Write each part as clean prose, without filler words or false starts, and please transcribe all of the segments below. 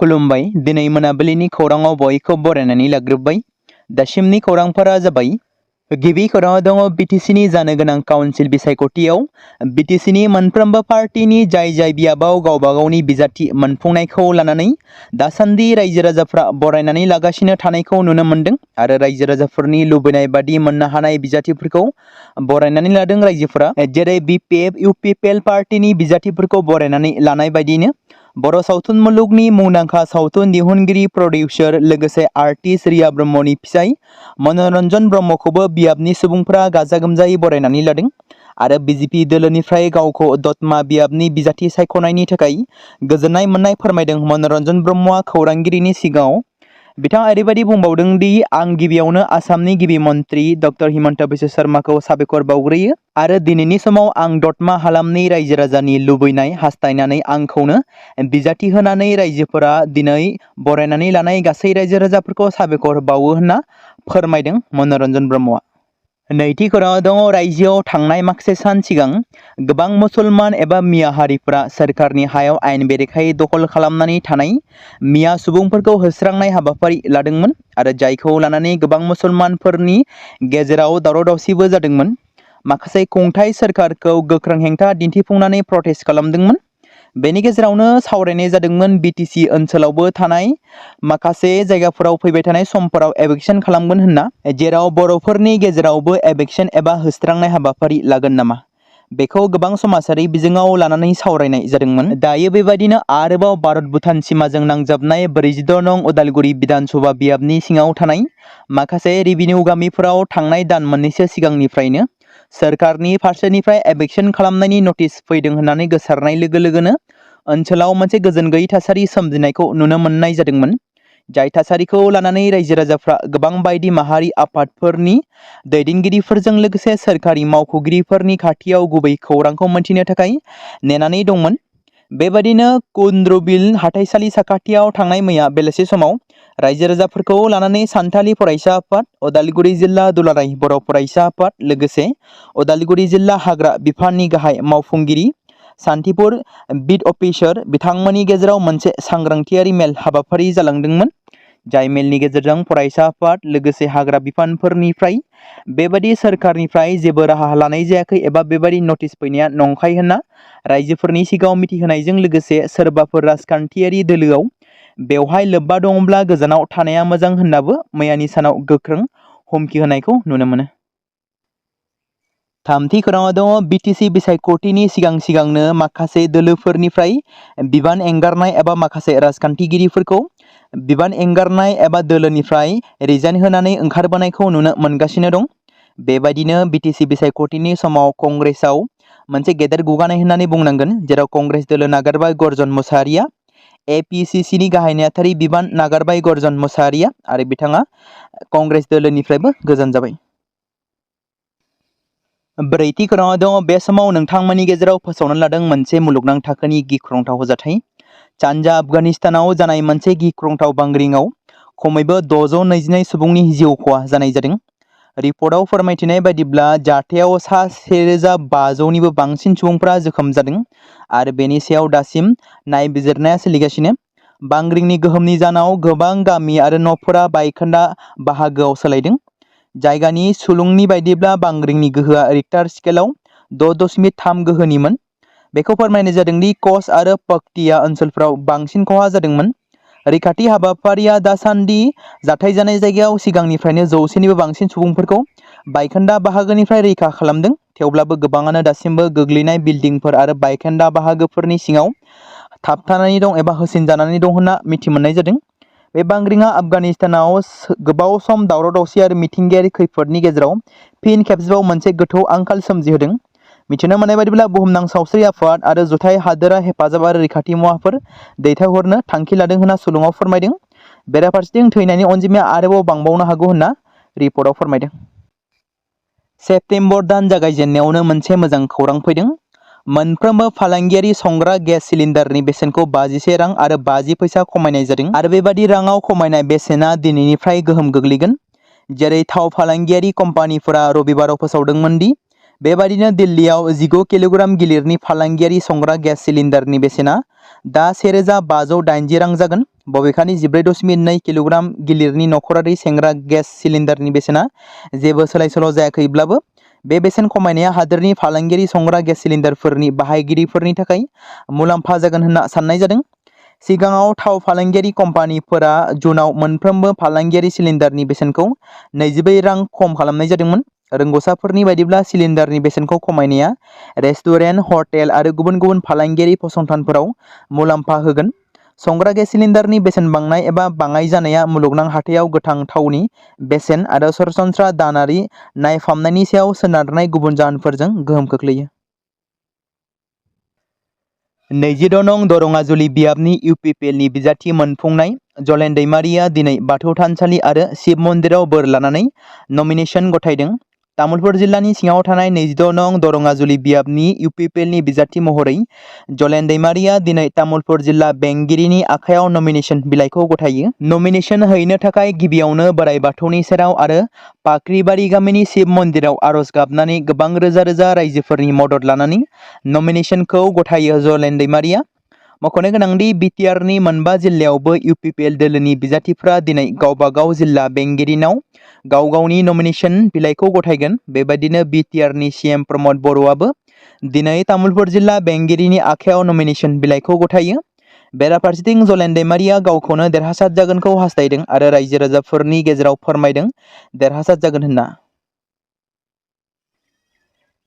खुलुमबाय दिनै मोनाबिलिनि खौराङाव बयखौ बरायनानै लाग्रोबाय। दासिमनि खौरांफोरा जाबाय गिबि खौराङाव दङ बिटिसिनि जानो गोनां काउन्सिल बिसायख'थियाव बिटिसिनि मोनफ्रोमबो पार्टिनि जाय बियाबाव गावबा गावनि बिजाथि मोनफुंनायखौ लानानै दासान्दि रायजो राजाफ्रा बरायनानै लागासिनो थानायखौ नुनो मोन्दों आरो रायजो राजाफोरनि लुबैनाय बादि मोननो हानाय बिजाथिफोरखौ बरायनानै लादों रायजोफोरा। जेरै बिपिएफ इउपिपिएल पार्टिनि बिजाथिफोरखौ बरायनानै लानाय बायदिनो बर' सावथुन मुलुगनि मुंदांखा सावथुन दिहुनगिरि प्रडिउसार लोगोसे आर्टिस्ट रिया ब्रह्मनि फिसाय मनरन्जन ब्रह्मखौबो बियाबनि सुबुंफोरा गाजा गोमजायै बरायनानै लादों आरो बिजेपि दोलोनिफ्राय गावखौ दतमा बियाबनि बिजाथि सायख'नायनि थाखाय गोजोननाय मोननाय फोरमायदों मनरन्जन ब्रह्मआ खौरांगिरिनि सिगाङाव। बिथाङा ओरैबायदि बुंबावदों दि आं गिबियावनो आसामनि गिबि मन्त्रि डक्टर हिमन्त बिश्व शर्माखौ साबायखर बावग्रोयो आरो दिनैनि समाव आं दतमा हालामनि रायजो राजानि लुबैनाय हास्थायनानै आंखौनो बिजाथि होनानै रायजोफोरा दिनै बरायनानै लानाय गासै रायजो राजाफोरखौ साबायखर बावो होनना फोरमायदों मनरन्जन ब्रह्मआ। नैथि खौराङाव दङ रायजोआव थांनाय माखासे सान सिगां गोबां मुसलमान एबा मिया हारिफोरा सोरखारनि हायाव आयेन बेरेखायै दखल खालामनानै थानाय मिया सुबुंफोरखौ होस्रांनाय हाबाफारि लादोंमोन आरो जायखौ लानानै गोबां मुसलमानफोरनि गेजेराव दावराव दावसिबो जादोंमोन। माखासे खुंथाय सोरखारखौ गोख्रों हेंथा दिन्थिफुंनानै प्रटेस्ट खालामदोंमोन। बेनि गेजेरावनो सावरायनाय जादोंमोन बिटिसि ओनसोलावबो थानाय माखासे जायगाफोराव फैबाय थानाय समफोराव एभिक्सन खालामगोन होनना, जेराव बर'फोरनि गेजेरावबो एभिक्सन एबा होस्रांनाय हाबाफारि लागोन नामा बेखौ गोबां समाजारि बिजोङाव लानानै सावरायनाय जादोंमोन। दायो बेबायदिनो आरोबाव भारत भुटान सिमाजों नांजाबनाय 46 नं उदालगुरि बिधानसभा बियाबनि सिङाव थानाय माखासे रेभिनिउ गामिफोराव थांनाय दान मोननैसो सिगांनिफ्रायनो सोरखारनि फारसेनिफ्राय एभिक्सन खालामनायनि नटिस फैदों होननानै गोसारनाय लोगो लोगोनो ओनसोलाव मोनसे गोजोन गैयै थासारि सोमजिनायखौ नुनो मोननाय जादोंमोन। जाय थासारिखौ लानानै रायजो राजाफ्रा गोबां बायदि माहारि आफादफोरनि दैदेनगिरिफोरजों लोगोसे सोरखारि मावख'गिरिफोरनि खाथियाव गुबै खौरांखौ मोनथिनो थाखाय नेनानै दंमोन। बेबादिनो कुन्द्रुबिल हाथाइसालि साखाथियाव थांनाय मैया बेलासि समाव रायजो राजाफोरखौ लानानै सानथालि फरायसा आफाद, उदालगुरि जिल्ला दुलाराय बर' फरायसा आफाद लोगोसे उदालगुरि जिल्ला हाग्रा बिफाननि गाहाय मावफुंगिरि सान्थिपुर बिट अफिसार बिथांमोननि गेजेराव मोनसे सांग्रांथियारि मेल हाबाफारि जालांदोंमोन। जाय मेलनि गेजेरजों फरायसा आफाद लोगोसे हाग्रा बिफानफोरनिफ्राय बेबादि सोरखारनिफ्राय जेबो राहा लानाय जायाखै एबा बेबादि नटिस फैनाया नंखाय होनना रायजोफोरनि सिगाङाव मिथिहोनायजों लोगोसे सोरबाफोर राजखान्थियारि दोलोआव बेवहाय लोब्बा दङब्ला गोजानाव थानाया मोजां होननाबो मैयानि सानाव गोख्रों हुमखि होनायखौ नुनो मोनो। थामथि खौराङाव दङ बिटिसि बिसायख'थिनि सिगांनो माखासे दोलोफोरनिफ्राय बिबान एंगारनाय एबा माखासे राजखान्थिगिरिफोरखौ बिबान एंगारनाय एबा दोलोनिफ्राय रिजाइन होनानै ओंखारबोनायखौ नुनो मोनगासिनो दं। बेबायदिनो बिटिसि बिसायख'थिनि समाव कंग्रेसआव मोनसे गेदेर गुगानाय होननानै बुंनांगोन, जेराव कंग्रेस दोलो नागारबाय गर्जन मुसाहारिया, एपिसिसिनि गाहाय नेहाथारि बिबान नागारबाय गर्जन मुसाहारिया आरो बिथाङा कंग्रेस दोलोनिफ्रायबो गोजान जाबाय। ब्रैथि खौराङाव दङ बे समाव नोंथांमोननि गेजेराव फोसावनानै लादों मोनसे मुलुगनां थाखोनि गिख्रंथाव जाथाय। सानजा आफगानिस्तानाव जानाय मोनसे गिख्रंथाव बांग्रिंआव खमैबो 622 सुबुंनि जिउ खहा जानाय जादों। रिपर्टआव फोरमायथिनाय बायदिब्ला जाथायाव सा 1500निबो बांसिन सुबुंफोरा जोखोम जादों आरो बेनि सायाव दासिम नायबिजिरनाया सोलिगासिनो। बांग्रिंनि गोहोमनि जाहोनाव गोबां गामि आरो न'फोरा बायखोन्दा बाहागोआव सोलायदों। जायगानि सुलुंनि बायदिब्ला बांग्रिंनि गोहोआ रिक्टार स्केलाव 6.3 गोहोनिमोन। बेखौ फोरमायनाय जादों दि कच आरो पक्तिया ओनसोलफोराव बांसिन खहा जादोंमोन। रैखाथि हाबाफारिया दासान्दि जाथाय जानाय जायगायाव सिगांनिफ्रायनो 100निबो बांसिन सुबुंफोरखौ बायखोन्दा बाहागोनिफ्राय रैखा खालामदों। थेवब्लाबो गोबाङानो दासिमबो गोग्लैनाय बिल्डिंफोर आरो बायखोन्दा बाहागोफोरनि सिङाव थाबथानानै दं एबा होसिनजानानै दं होनना मिथिमोननाय जादों। बे बांग्रिंआ आफगानिस्तानाव गोबाव सम दावराव दावसि आरो मिथिंगायारि खैफोदनि गेजेराव फिन खेबसेबाव मोनसे गोथौ आंखाल सोमजिहोदों। मिथिनो मोननाय बायदिब्ला बुहुमनां सावस्रि आफाद आरो जुथाइ हादोरा हेफाजाब आरो रैखाथि मुवाफोर दैथायहरनो थांखि लादों होनना सुलुङाव फोरमायदों। बेराफारसेथिं थैनायनि अनजिमाया आरोबाव बांबावनो हागौ होनना रिपर्टआव फोरमायदों। सेप्तेम्बर दान जागायजेननायावनो मोनसे मोजां खौरां फैदों। मोनफ्रोमबो फालांगियारि संग्रा गेस सिलिन्डारनि बेसेनखौ 54 रां आरो 50 फैसा खमायनाय जादों आरो बेबादि राङाव खमायनाय बेसेना दिनैनिफ्राय गोहोम गोग्लैगोन। जेरै थाव फालांगियारि कम्पानिफोरा रबिबाराव फोसावदोंमोन दि बेबादिनो दिल्लीयाव 15 किल'ग्राम गिलिरनि फालांगियारि संग्रा गेस सिलिन्डारनि बेसेना दा 1580 रां जागोन। बबेखानि 14.2 किल'ग्राम गिलिरनि नखरारि सेंग्रा गेस सिलिन्डारनि बेसेना जेबो सोलाय-सोल' जायाखैब्लाबो बे बेसेन खमायनाया हादोरनि फालांगियारि संग्रा गेस सिलिन्डारफोरनि बाहायगिरिफोरनि थाखाय मुलाम्फा जागोन होनना साननाय जादों। सिगाङाव थाव फालांगियारि कम्पानिफोरा जुनाव मोनफ्रोमबो फालांगियारि सिलिन्डारनि बेसेनखौ 24 रां खम खालामनाय जादोंमोन। रोंग'साफोरनि बायदिब्ला सिलिन्डारनि बेसेनखौ खमायनाया रेस्टुरेन्ट, हटेल आरो गुबुन गुबुन फालांगियारि फसंथानफोराव मुलाम्फा होगोन। संग्रा गेस सिलिन्डारनि बेसेन बांनाय एबा बाङाइ जानाया मुलुगनां हाथायाव गोथां थावनि बेसेन आरो सरासनस्रा दानारि नायफामनायनि सायाव सोनारनाय गुबुन जाहोनफोरजों गोहोम खोख्लैयो। 26 नं दरङाजुलि बियाबनि इउपिपिएलनि बिजाथि मोनफुंनाय जलेन दैमारिया दिनै बाथौ थानसालि आरो शिब मन्दिराव बोर लानानै नमिनेशन गथायदों। तामुलपुर जिल्लानि सिङाव थानाय 26 नं दरङाजुलि बियाबनि इउपिपिएलनि बिजाथि महरै जलेन दैमारिया दिनै तामुलपुर जिल्ला बेंगिरिनि आखायाव नमिनेशन बिलाइखौ गथायो। नमिनेशन हैनो थाखाय गिबियावनो बोराइ बाथौनि सेराव आरो पाख्रिबारि गामिनि शिब मन्दिराव आरज गाबनानै गोबां रोजा रोजा रायजोफोरनि मदद लानानै नमिनेशनखौ गथायो जलेन दैमारिया। मख'नो गोनांदि बिटिआरनि मोनबा जिल्लायावबो इउपिपिएल दोलोनि बिजाथिफ्रा दिनै गावबा गाव जिल्ला बेंगिरिनाव गाव गावनि नमिनेशन बिलाइखौ गथायगोन। बेबायदिनो बिटिआरनि सीएम प्रमद बर'आबो दिनै तामुलपुर जिल्ला बेंगिरिनि आखायाव नमिनेशन बिलाइखौ गथायो। बेराफारसेथिं जलेन दैमारिया गावखौनो देरहासार जागोनखौ हास्थायदों आरो रायजो राजाफोरनि गेजेराव फोरमायदों देरहासार जागोन होनना।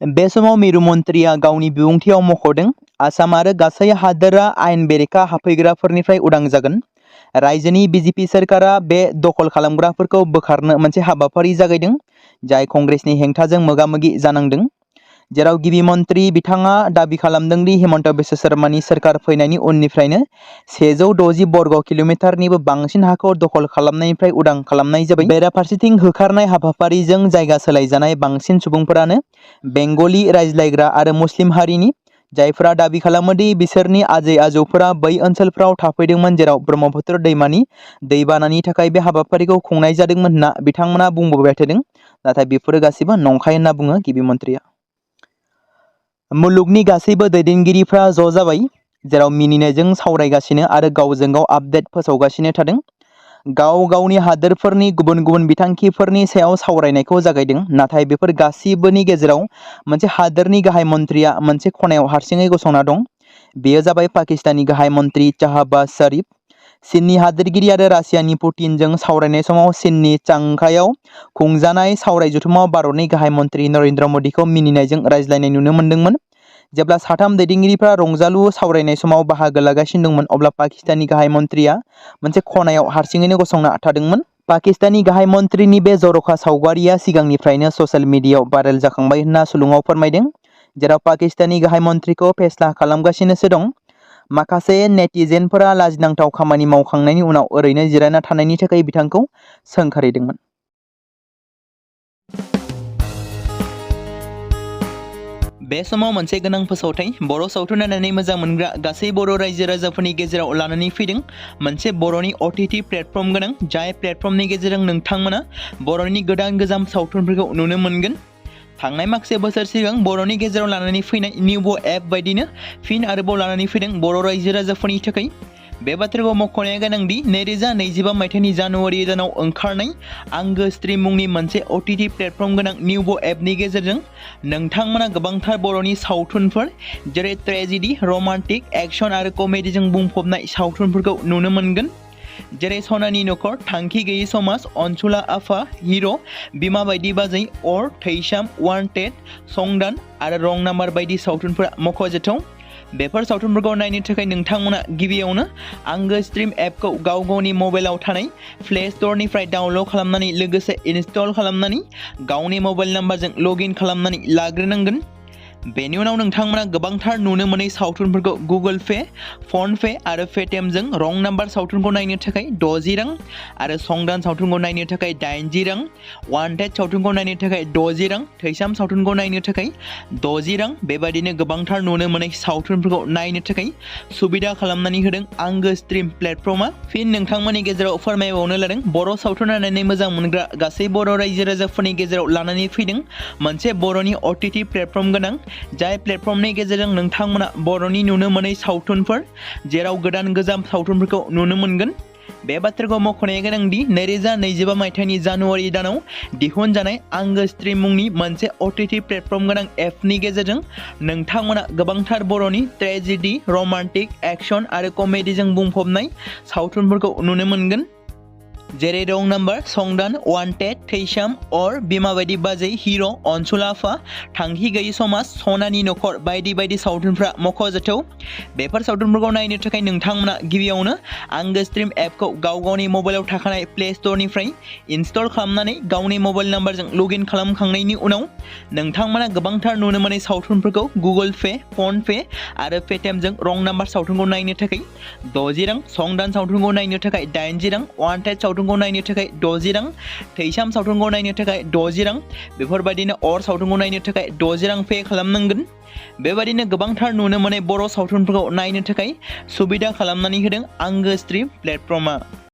बे समाव मिरु मन्थ्रिया गावनि बिबुंथियाव मख'दों आसाम आरो गासै हादोरा आयेन बेरेखा हाबफैग्राफोरनिफ्राय उदां जागोन। रायजोनि बिजेपि सोरखारा बे दखल खालामग्राफोरखौ बोखारनो मोनसे हाबाफारि जागायदों जाय कंग्रेसनि हेंथाजों मोगा-मोगि जानांदों। जेराव गिबि मन्थ्रि बिथाङा दाबि खालामदों दि हिमन्त बिश्व शर्मानि सोरखार फैनायनि उननिफ्रायनो 160 बर्ग किल'मिटारनिबो बांसिन हाखौ दखल खालामनायनिफ्राय उदां खालामनाय जाबाय। बेराफारसेथिं होखारनाय हाबाफारिजों जायगा सोलायजानाय बांसिन सुबुंफोरानो बेंगलि रायज्लायग्रा आरो मुस्लिम हारिनि, जायफोरा दाबि खालामो दि बिसोरनि आजै-आजौफोरा बै ओनसोलफोराव थाफैदोंमोन जेराव ब्रह्मपुत्र दैमानि दैबानानि थाखाय बे हाबाफारिखौ खुंनाय जादोंमोन होनना बिथांमोना बुंबोबाय थादों। नाथाय बेफोरो गासिबो नंखाय होनना बुङो गिबि मन्थ्रिया। मुलुगनि गासैबो दैदेनगिरिफ्रा ज' जाबाय, जेराव मिनिनायजों सावरायगासिनो आरो गावजों गाव आपडेट फोसावगासिनो थादों। गाव गावनि हादोरफोरनि गुबुन गुबुन बिथांखिफोरनि सायाव सावरायनायखौ जागायदों। नाथाय बेफोर गासिबोनि गेजेराव मोनसे हादोरनि गाहाय मन्थ्रिया मोनसे खनायाव हारसिङै गसंना दं। बेयो जाबाय पाकिस्ताननि गाहाय मन्थ्रि शाहबाज शरीफ। चीननि हादोरगिरि आरो रासियानि पुतिनजों सावरायनाय समाव चीननि चांघाईआव खुंजानाय सावराय जथुमाव भारतनि गाहाय मन्थ्रि नरेन्द्र मोदीखौ मिनिनायजों रायज्लायनाय नुनो मोन्दोंमोन। जेब्ला साथाम दैदेनगिरिफ्रा रंजालु सावरायनाय समाव बाहागो लागासिनो दंमोन, अब्ला पाकिस्ताननि गाहाय मन्थ्रिया मोनसे खनायाव हारसिङैनो गसंना थादोंमोन। पाकिस्ताननि गाहाय मन्थ्रिनि बे जर'खा सावगारिया सिगांनिफ्रायनो ससियेल मिडियायाव भाइरेल जाखांबाय होनना सुलुङाव फोरमायदों, जेराव पाकिस्ताननि गाहाय मन्थ्रिखौ फेस्ला खालामगासिनोसो दं। माखासे नेटिजेनफोरा लाजिनांथाव खामानि मावखांनायनि उनाव ओरैनो जिरायना थानायनि थाखाय बिथांखौ सोंखारिदोंमोन। बे समाव मोनसे गोनां फोसावथाय बर' सावथुन नायनानै मोजां मोनग्रा गासै बर' रायजो राजाफोरनि गेजेराव लानानै फैदों मोनसे बर'नि OTT प्लेटफर्म गोनां, जाय प्लेटफर्मनि गेजेरजों नोंथांमोना बर'नि गोदान गोजाम सावथुनफोरखौ नुनो मोनगोन। थांनाय माखासे बोसोर सिगां बर'नि गेजेराव लानानै फैनाय निउबो एप बायदिनो फिन आरोबाव लानानै फैदों बर' रायजो राजाफोरनि थाखाय। बे बाथ्राखौ मख'नाया गोनांदि 2025 मायथाइनि जानुवारि दानाव ओंखारनाय आंगो स्ट्रीम मुंनि मोनसे OTT प्लेटफर्म गोनां निउबो एपनि गेजेरजों नोंथांमोना गोबांथार बर'नि सावथुनफोर जेरै ट्रेजेडी, रमान्टिक, एक्शन आरो कमेडीजों बुंफबनाय सावथुनफोरखौ नुनो मोनगोन। जेरै सनानि नखर, थांखि गैयै समाज, अनसुला आफा, हिर', बिमा बायदि बाजै, अर, थैसाम, वान्टेड, संदान आरो रं नाम्बार बायदि सावथुनफोरा मख'जाथाव। बेफोर सावथुनफोरखौ नायनो थाखाय नोंथांमोना गिबियावनो आंगो स्ट्रीम एपखौ गाव गावनि मबाइलाव थानाय प्ले स्ट'रनिफ्राय डाउनल'ड खालामनानै लोगोसे इनस्टल खालामनानै गावनि मबाइल नाम्बारजों लग इन खालामनानै लाग्रोनांगोन। बेनि उनाव नोंथांमोना गोबांथार नुनो मोनै सावथुनफोरखौ गुगोल पे, फन पे आरो पेटिएमजों रं नाम्बार सावथुनखौ नायनो थाखाय 60 रां आरो संदान सावथुनखौ नायनो थाखाय 80 रां, वान्टेड सावथुनखौ नायनो थाखाय 60 रां, थैसाम सावथुनखौ नायनो थाखाय 60 रां बेबायदिनो गोबांथार नुनो मोनै सावथुनफोरखौ नायनो थाखाय सुबिदा खालामनानै होदों आंगो स्ट्रिम प्लेटफर्मा। फिन नोंथांमोननि गेजेराव फोरमायबावनो लादों बर' सावथुन नायनानै मोजां मोनग्रा गासै बर' रायजो राजाफोरनि गेजेराव लानानै फैदों मोनसे बर'नि OTT प्लेटफर्म गोनां, जाय प्लेटफर्मनि गेजेरजों नोंथांमोना बर'नि नुनो मोनै सावथुनफोर जेराव गोदान गोजाम सावथुनफोरखौ नुनो मोनगोन। बे बाथ्राखौ मख'नाया गोनांदि 2025 मायथाइनि जानुवारि दानाव दिहुनजानाय आंगो स्ट्रिम मुंनि मोनसे OTT प्लेटफर्म गोनां एपनि गेजेरजों नोंथांमोना गोबांथार बर'नि ट्रेजेडि, रमान्टिक, एक्शन आरो कमेडिजों बुंफबनाय सावथुनफोरखौ नुनो मोनगोन। जेरै रं नाम्बार, संदान, वान्टेड, थैसाम, अर, बिमा बायदि बाजै, हिर', अनसुल आफा, थांखि गैयि समाज, सनानि नखर बायदि बायदि सावथुनफ्रा मख'जाथाव। बेफोर सावथुनफोरखौ नायनो थाखाय नोंथांमोना गिबियावनो आंगो स्ट्रिम एपखौ गाव गावनि मबाइलाव थाखानाय प्ले स्ट'रनिफ्राय इनस्टल खालामनानै गावनि मबाइल नाम्बारजों लगइन खालामखांनायनि उनाव नोंथांमोना गोबांथार नुनो मोनै सावथुनफोरखौ गुगोल पे, फन पे आरो पेटिएमजों रं नाम्बार सावथुनखौ नायनो थाखाय 60 रां, संदान सावथुनखौ नायनो थाखाय 80 रां, वान्टेड सावथुनखौ नायनो थाखाय 60 रां, थैसाम सावथुनखौ नायनो थाखाय 60 रां बेफोरबायदिनो अर सावथुनखौ नायनो थाखाय 60 रां पे खालामनांगोन। बेबायदिनो गोबांथार नुनो मोनै बर' सावथुनफोरखौ नायनो थाखाय सुबिदा खालामनानै होदों आंगो स्ट्रिम प्लेटफर्मा।